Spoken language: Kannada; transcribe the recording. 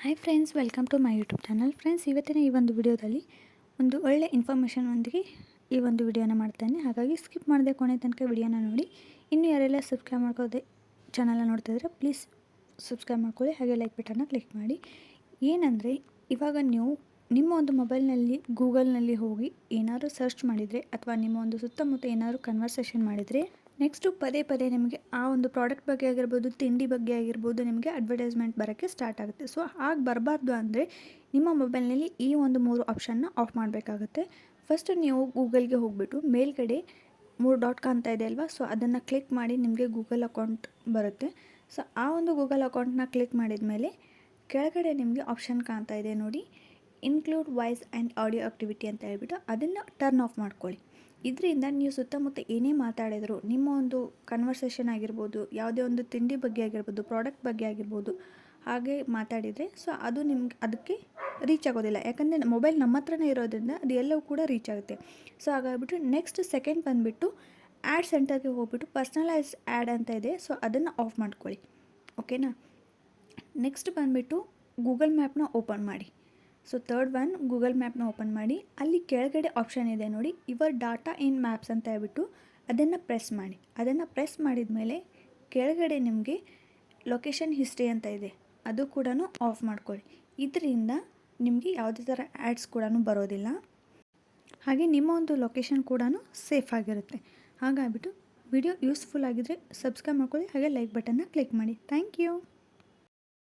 Hi friends, welcome to my YouTube channel. Friends, ಇವತ್ತಿನ ಈ ಒಂದು ವಿಡಿಯೋದಲ್ಲಿ ಒಂದು ಒಳ್ಳೆ ಇನ್ಫಾರ್ಮೇಷನ್ನೊಂದಿಗೆ ಈ ಒಂದು ವಿಡಿಯೋನ ಮಾಡ್ತಾನೆ. ಹಾಗಾಗಿ ಸ್ಕಿಪ್ ಮಾಡದೆ ಕೊನೆ ತನಕ ವಿಡಿಯೋನ ನೋಡಿ. ಇನ್ನು ಯಾರೆಲ್ಲ ಸಬ್ಸ್ಕ್ರೈಬ್ ಮಾಡ್ಕೋದೆ ಚಾನಲ್ನ ನೋಡ್ತಾಯಿದ್ರೆ ಪ್ಲೀಸ್ ಸಬ್ಸ್ಕ್ರೈಬ್ ಮಾಡ್ಕೊಳ್ಳಿ, ಹಾಗೆ ಲೈಕ್ ಬಟನ್ನ ಕ್ಲಿಕ್ ಮಾಡಿ. ಏನಂದರೆ, ಇವಾಗ ನೀವು ನಿಮ್ಮ ಒಂದು ಮೊಬೈಲ್ನಲ್ಲಿ ಗೂಗಲ್ನಲ್ಲಿ ಹೋಗಿ ಏನಾದರೂ ಸರ್ಚ್ ಮಾಡಿದರೆ ಅಥವಾ ನಿಮ್ಮ ಒಂದು ಸುತ್ತಮುತ್ತ ಏನಾದರೂ ಕನ್ವರ್ಸೇಷನ್ ಮಾಡಿದರೆ ನೆಕ್ಸ್ಟು ಪದೇ ಪದೇ ನಿಮಗೆ ಆ ಒಂದು ಪ್ರಾಡಕ್ಟ್ ಬಗ್ಗೆ ಆಗಿರ್ಬೋದು, ತಿಂಡಿ ಬಗ್ಗೆ ಆಗಿರ್ಬೋದು, ನಿಮಗೆ ಅಡ್ವರ್ಟೈಸ್ಮೆಂಟ್ ಬರೋಕ್ಕೆ ಸ್ಟಾರ್ಟ್ ಆಗುತ್ತೆ. ಸೊ ಹಾಗೆ ಬರಬಾರ್ದು ಅಂದರೆ ನಿಮ್ಮ ಮೊಬೈಲ್ನಲ್ಲಿ ಈ ಒಂದು 3 ಆಪ್ಷನ್ನ ಆಫ್ ಮಾಡಬೇಕಾಗುತ್ತೆ. ಫಸ್ಟ್ ನೀವು ಗೂಗಲ್ಗೆ ಹೋಗಿಬಿಟ್ಟು ಮೇಲ್ಗಡೆ 3 ಡಾಟ್ ಕಾಣ್ತಾ ಇದೆ ಅಲ್ವಾ, ಸೊ ಅದನ್ನು ಕ್ಲಿಕ್ ಮಾಡಿ ನಿಮಗೆ ಗೂಗಲ್ ಅಕೌಂಟ್ ಬರುತ್ತೆ. ಸೊ ಆ ಒಂದು ಗೂಗಲ್ ಅಕೌಂಟ್ನ ಕ್ಲಿಕ್ ಮಾಡಿದ ಮೇಲೆ ಕೆಳಗಡೆ ನಿಮಗೆ ಆಪ್ಷನ್ ಕಾಣ್ತಾ ಇದೆ ನೋಡಿ, include voice and audio activity ಅಂತ ಹೇಳ್ಬಿಟ್ಟು ಅದನ್ನು ಟರ್ನ್ ಆಫ್ ಮಾಡ್ಕೊಳ್ಳಿ. ಇದರಿಂದ ನೀವು ಸುತ್ತಮುತ್ತ ಏನೇ ಮಾತಾಡಿದ್ರು, ನಿಮ್ಮ ಒಂದು ಕನ್ವರ್ಸೇಷನ್ ಆಗಿರ್ಬೋದು, ಯಾವುದೇ ಒಂದು ತಿಂಡಿ ಬಗ್ಗೆ ಆಗಿರ್ಬೋದು, ಪ್ರಾಡಕ್ಟ್ ಬಗ್ಗೆ ಆಗಿರ್ಬೋದು, ಹಾಗೆ ಮಾತಾಡಿದರೆ ಸೊ ಅದು ನಿಮ್ಗೆ ಅದಕ್ಕೆ ರೀಚ್ ಆಗೋದಿಲ್ಲ. ಯಾಕಂದರೆ ಮೊಬೈಲ್ ನಮ್ಮ ಹತ್ರನೇ ಇರೋದ್ರಿಂದ ಅದು ಎಲ್ಲವೂ ಕೂಡ ರೀಚ್ ಆಗುತ್ತೆ. ಸೊ ಹಾಗಾಗಿಬಿಟ್ಟು ನೆಕ್ಸ್ಟ್ ಸೆಕೆಂಡ್ ಬಂದುಬಿಟ್ಟು ಆ್ಯಡ್ ಸೆಂಟರ್ಗೆ ಹೋಗ್ಬಿಟ್ಟು ಪರ್ಸ್ನಲೈಸ್ ಆ್ಯಡ್ ಅಂತ ಇದೆ, ಸೊ ಅದನ್ನು ಆಫ್ ಮಾಡ್ಕೊಳ್ಳಿ. ಓಕೆನಾ. ನೆಕ್ಸ್ಟ್ ಬಂದುಬಿಟ್ಟು ಗೂಗಲ್ ಮ್ಯಾಪ್ನ ಓಪನ್ ಮಾಡಿ. ಸೊ ಥರ್ಡ್ ಒನ್, ಗೂಗಲ್ ಮ್ಯಾಪ್ನ ಓಪನ್ ಮಾಡಿ. ಅಲ್ಲಿ ಕೆಳಗಡೆ ಆಪ್ಷನ್ ಇದೆ ನೋಡಿ, ಯುವರ್ ಡಾಟಾ ಇನ್ ಮ್ಯಾಪ್ಸ್ ಅಂತ ಹೇಳ್ಬಿಟ್ಟು ಅದನ್ನು ಪ್ರೆಸ್ ಮಾಡಿ. ಅದನ್ನು ಪ್ರೆಸ್ ಮಾಡಿದ ಮೇಲೆ ಕೆಳಗಡೆ ನಿಮಗೆ ಲೊಕೇಶನ್ ಹಿಸ್ಟ್ರಿ ಅಂತ ಇದೆ, ಅದು ಕೂಡ ಆಫ್ ಮಾಡ್ಕೊಳ್ಳಿ. ಇದರಿಂದ ನಿಮಗೆ ಯಾವುದೇ ಥರ ಆ್ಯಡ್ಸ್ ಕೂಡ ಬರೋದಿಲ್ಲ, ಹಾಗೆ ನಿಮ್ಮ ಒಂದು ಲೊಕೇಶನ್ ಕೂಡ ಸೇಫ್ ಆಗಿರುತ್ತೆ. ಹಾಗಾಗಿಬಿಟ್ಟು ವಿಡಿಯೋ ಯೂಸ್ಫುಲ್ ಆಗಿದ್ದರೆ ಸಬ್ಸ್ಕ್ರೈಬ್ ಮಾಡ್ಕೊಳ್ಳಿ, ಹಾಗೆ ಲೈಕ್ ಬಟನ್ನ ಕ್ಲಿಕ್ ಮಾಡಿ. Thank you.